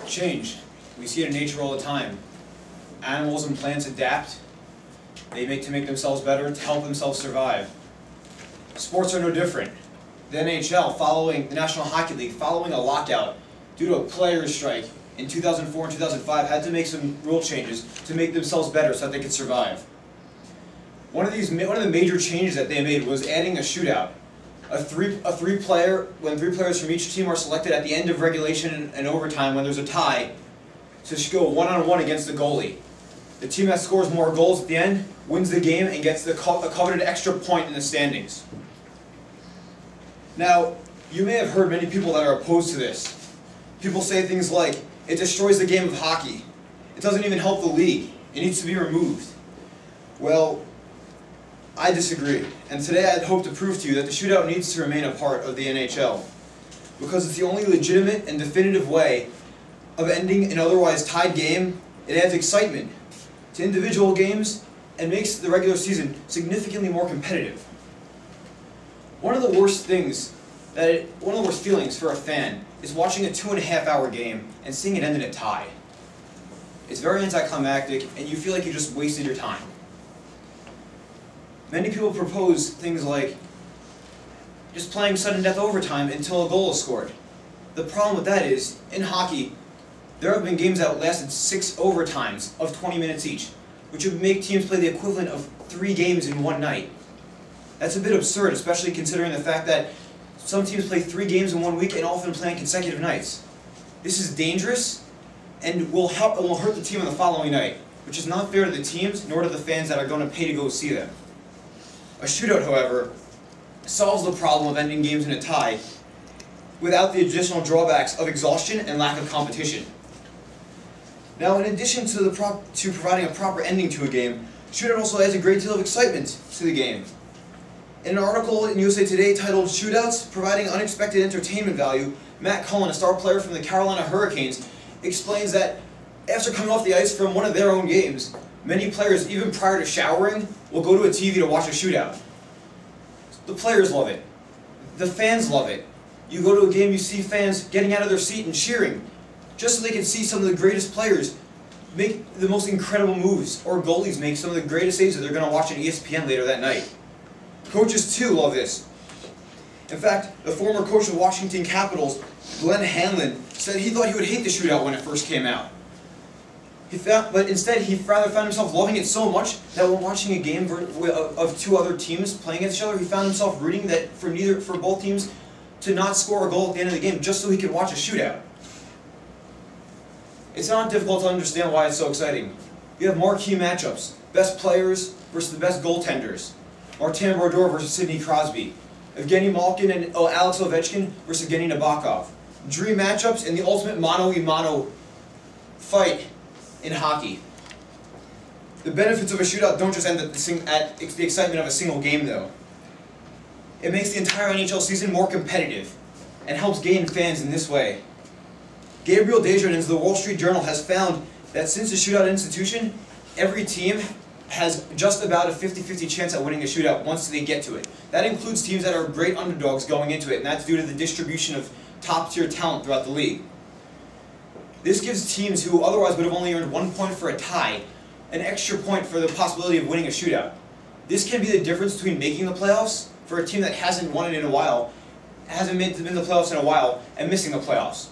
Change. We see it in nature all the time. Animals and plants adapt. They make themselves better, to help themselves survive. Sports are no different. The NHL, the National Hockey League, following a lockout due to a players' strike in 2004 and 2005, had to make some rule changes to make themselves better so that they could survive. One of the major changes that they made was adding a shootout. When three players from each team are selected at the end of regulation and overtime when there's a tie, to go one-on-one against the goalie. The team that scores more goals at the end wins the game and gets the coveted extra point in the standings. Now, you may have heard many people that are opposed to this. People say things like, it destroys the game of hockey. It doesn't even help the league. It needs to be removed. Well, I disagree. And today I'd hope to prove to you that the shootout needs to remain a part of the NHL. Because it's the only legitimate and definitive way of ending an otherwise tied game. It adds excitement to individual games and makes the regular season significantly more competitive. One of the worst feelings for a fan is watching a 2.5-hour game and seeing it end in a tie. It's very anticlimactic and you feel like you just wasted your time. Many people propose things like just playing sudden death overtime until a goal is scored. The problem with that is, in hockey, there have been games that lasted 6 overtimes of 20 minutes each, which would make teams play the equivalent of 3 games in one night. That's a bit absurd, especially considering the fact that some teams play 3 games in one week and often play on consecutive nights. This is dangerous and will hurt the team on the following night, which is not fair to the teams nor to the fans that are going to pay to go see them. A shootout, however, solves the problem of ending games in a tie without the additional drawbacks of exhaustion and lack of competition. Now, in addition to providing a proper ending to a game, shootout also adds a great deal of excitement to the game. In an article in USA Today titled "Shootouts Providing Unexpected Entertainment Value," Matt Cullen, a star player from the Carolina Hurricanes, explains that after coming off the ice from one of their own games, many players, even prior to showering, will go to a TV to watch a shootout. The players love it. The fans love it. You go to a game, you see fans getting out of their seat and cheering, just so they can see some of the greatest players make the most incredible moves, or goalies make some of the greatest saves that they're going to watch on ESPN later that night. Coaches, too, love this. In fact, the former coach of the Washington Capitals, Glenn Hanlon, said he thought he would hate the shootout when it first came out. But instead, he rather found himself loving it so much that when watching a game of 2 other teams playing against each other, he found himself rooting for both teams to not score a goal at the end of the game just so he could watch a shootout. It's not difficult to understand why it's so exciting. You have marquee matchups, best players versus the best goaltenders. Martin Brodeur versus Sidney Crosby. Evgeny Malkin and Alex Ovechkin versus Evgeny Nabokov. Dream matchups in the ultimate mano-a-mano fight in hockey. The benefits of a shootout don't just end at the excitement of a single game, though. It makes the entire NHL season more competitive and helps gain fans in this way. Gabriel Desjardins of the Wall Street Journal has found that since the shootout institution, every team has just about a 50-50 chance at winning a shootout once they get to it. That includes teams that are great underdogs going into it, and that's due to the distribution of top-tier talent throughout the league. This gives teams who otherwise would have only earned 1 point for a tie an extra point for the possibility of winning a shootout. This can be the difference between making the playoffs for a team that hasn't won it in a while, hasn't been to the playoffs in a while, and missing the playoffs.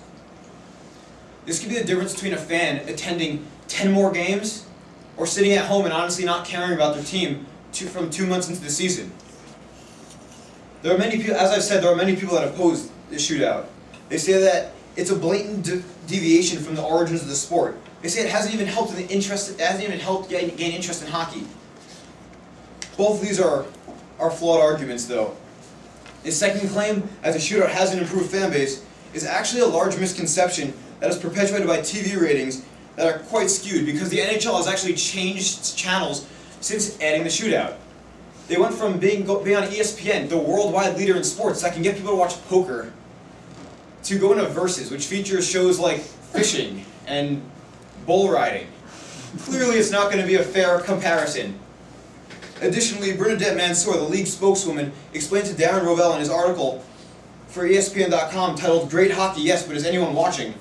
This could be the difference between a fan attending 10 more games or sitting at home and honestly not caring about their team from 2 months into the season. There are many people, as I've said, there are many people that oppose this shootout. They say that it's a blatant deviation from the origins of the sport. They say it hasn't even helped gain interest in hockey. Both of these are flawed arguments, though. His second claim, as a shootout has an improved fan base, is actually a large misconception that is perpetuated by TV ratings that are quite skewed, because the NHL has actually changed its channels since adding the shootout. They went from being on ESPN, the worldwide leader in sports that can get people to watch poker, to going to Versus, which features shows like fishing and bull riding. Clearly it's not going to be a fair comparison. Additionally, Bernadette Mansour, the league spokeswoman, explained to Darren Rovell in his article for ESPN.com titled "Great Hockey, Yes, but Is Anyone Watching?"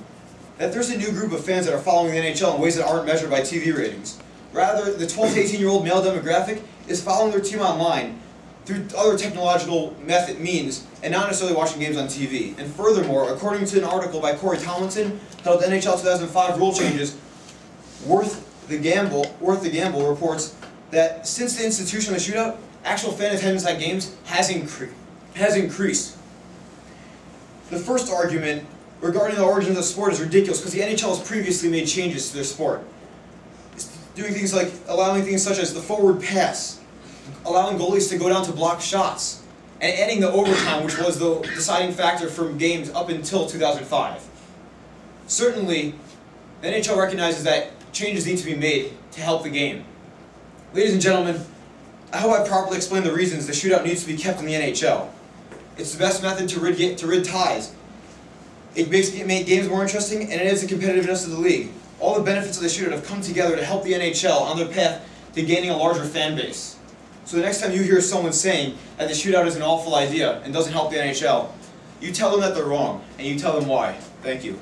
that there's a new group of fans that are following the NHL in ways that aren't measured by TV ratings. Rather, the 12 to 18-year-old male demographic is following their team online through other technological means and not necessarily watching games on TV. And furthermore, according to an article by Corey Tomlinson titled NHL 2005 Rule Changes, Worth the Gamble reports that since the institution of the shootout, actual fan attendance at games has increased. The first argument regarding the origins of the sport is ridiculous because the NHL has previously made changes to their sport. It's doing things like allowing things such as the forward pass, allowing goalies to go down to block shots, and adding the overtime, which was the deciding factor from games up until 2005. Certainly, the NHL recognizes that changes need to be made to help the game. Ladies and gentlemen, I hope I properly explained the reasons the shootout needs to be kept in the NHL. It's the best method to rid ties. It makes games more interesting, and it adds the competitiveness of the league. All the benefits of the shootout have come together to help the NHL on their path to gaining a larger fan base. So the next time you hear someone saying that the shootout is an awful idea and doesn't help the NHL, you tell them that they're wrong, and you tell them why. Thank you.